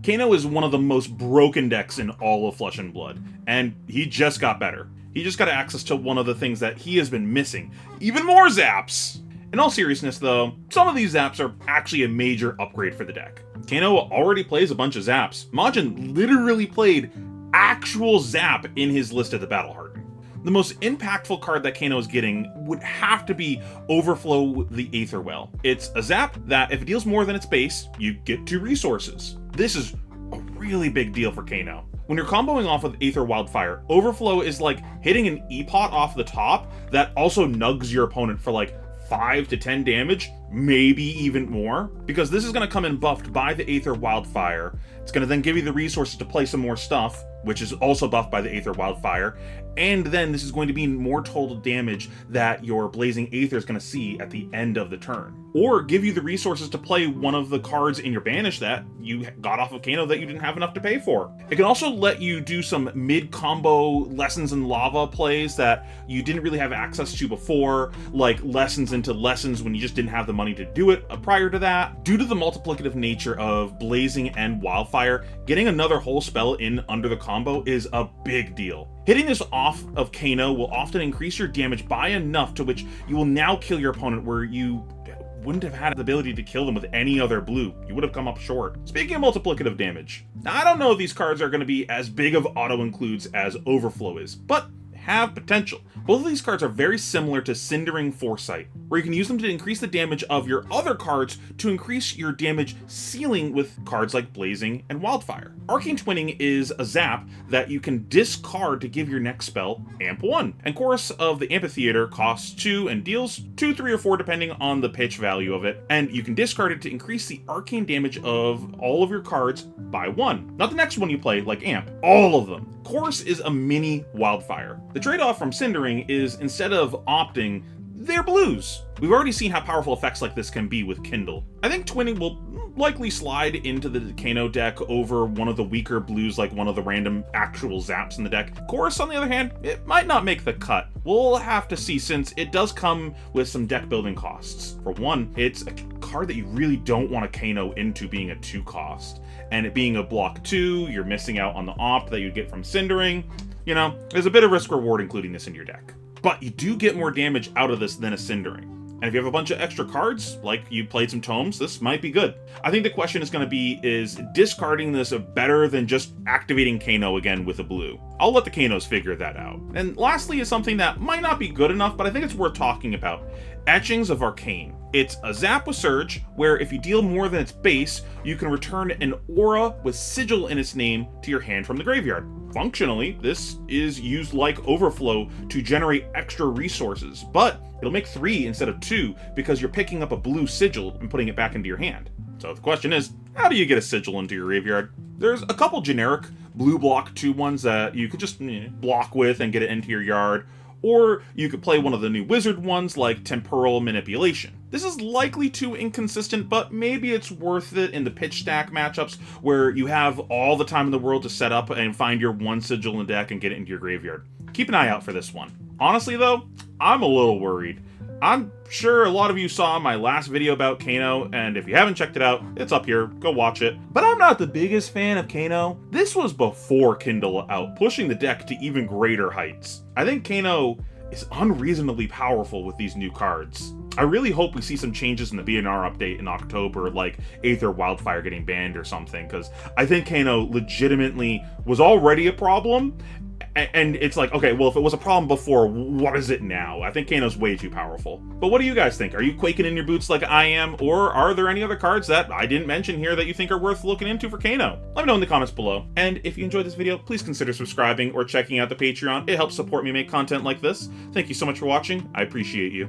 Kano is one of the most broken decks in all of Flesh and Blood, and he just got better. He just got access to one of the things that he has been missing. Even more zaps! In all seriousness though, some of these zaps are actually a major upgrade for the deck. Kano already plays a bunch of zaps. Majin literally played actual zap in his list at the Battle Hardened. The most impactful card that Kano is getting would have to be Overflow the Aether Well. It's a zap that if it deals more than its base, you get 2 resources. This is a really big deal for Kano. When you're comboing off with Aether Wildfire, Overflow is like hitting an E-Pot off the top that also nugs your opponent for like 5 to 10 damage, maybe even more, because this is going to come in buffed by the Aether Wildfire. It's going to then give you the resources to play some more stuff, which is also buffed by the Aether Wildfire, and then this is going to be more total damage that your Blazing Aether is going to see at the end of the turn. Or give you the resources to play one of the cards in your banish that you got off of Kano that you didn't have enough to pay for. It can also let you do some mid-combo Lessons in Lava plays that you didn't really have access to before, like Lessons into Lessons when you just didn't have the money to do it prior to that. Due to the multiplicative nature of Blazing and Wildfire, getting another whole spell in under the combo is a big deal. Hitting this off of Kano will often increase your damage by enough to which you will now kill your opponent where you wouldn't have had the ability to kill them with any other blue. You would have come up short. Speaking of multiplicative damage, now I don't know if these cards are going to be as big of auto-includes as Overflow is, but have potential. Both of these cards are very similar to Cindering Foresight, where you can use them to increase the damage of your other cards to increase your damage ceiling with cards like Blazing and Wildfire. Arcane Twinning is a zap that you can discard to give your next spell Amp 1, and Chorus of the Amphitheater costs 2 and deals 2, 3, or 4 depending on the pitch value of it, and you can discard it to increase the arcane damage of all of your cards by 1. Not the next one you play, like Amp, all of them. Chorus is a mini Wildfire. The trade-off from Cindering is instead of opting, they're blues. We've already seen how powerful effects like this can be with Kindle. I think Twinning will likely slide into the Kano deck over one of the weaker blues like one of the random actual zaps in the deck. Chorus, on the other hand, it might not make the cut. We'll have to see since it does come with some deck building costs. For one, it's a card that you really don't want to Kano into being a 2 cost. And it being a block 2, you're missing out on the opt that you'd get from Cindering. You know, there's a bit of risk reward including this in your deck. But you do get more damage out of this than a Cindering. And if you have a bunch of extra cards, like you played some tomes, this might be good. I think the question is going to be, is discarding this better than just activating Kano again with a blue? I'll let the Kanos figure that out. And lastly is something that might not be good enough, but I think it's worth talking about. Etchings of Arcane. It's a zap with Surge, where if you deal more than its base, you can return an aura with Sigil in its name to your hand from the graveyard. Functionally, this is used like Overflow to generate extra resources, but it'll make 3 instead of 2 because you're picking up a blue Sigil and putting it back into your hand. So the question is, how do you get a Sigil into your graveyard? There's a couple generic blue block 2 ones that you could just block with and get it into your yard, or you could play one of the new wizard ones like Temporal Manipulation. This is likely too inconsistent, but maybe it's worth it in the pitch stack matchups where you have all the time in the world to set up and find your 1 Sigil in the deck and get it into your graveyard. Keep an eye out for this one. Honestly though, I'm a little worried. I'm sure a lot of you saw my last video about Kano, and if you haven't checked it out, it's up here, go watch it. But I'm not the biggest fan of Kano. This was before Kindle out, pushing the deck to even greater heights. I think Kano is unreasonably powerful with these new cards. I really hope we see some changes in the BNR update in October, like Aether Wildfire getting banned or something, because I think Kano legitimately was already a problem, and it's like, okay, well, if it was a problem before, what is it now? I think Kano's way too powerful. But what do you guys think? Are you quaking in your boots like I am, or are there any other cards that I didn't mention here that you think are worth looking into for Kano? Let me know in the comments below. And if you enjoyed this video, please consider subscribing or checking out the Patreon. It helps support me make content like this. Thank you so much for watching. I appreciate you.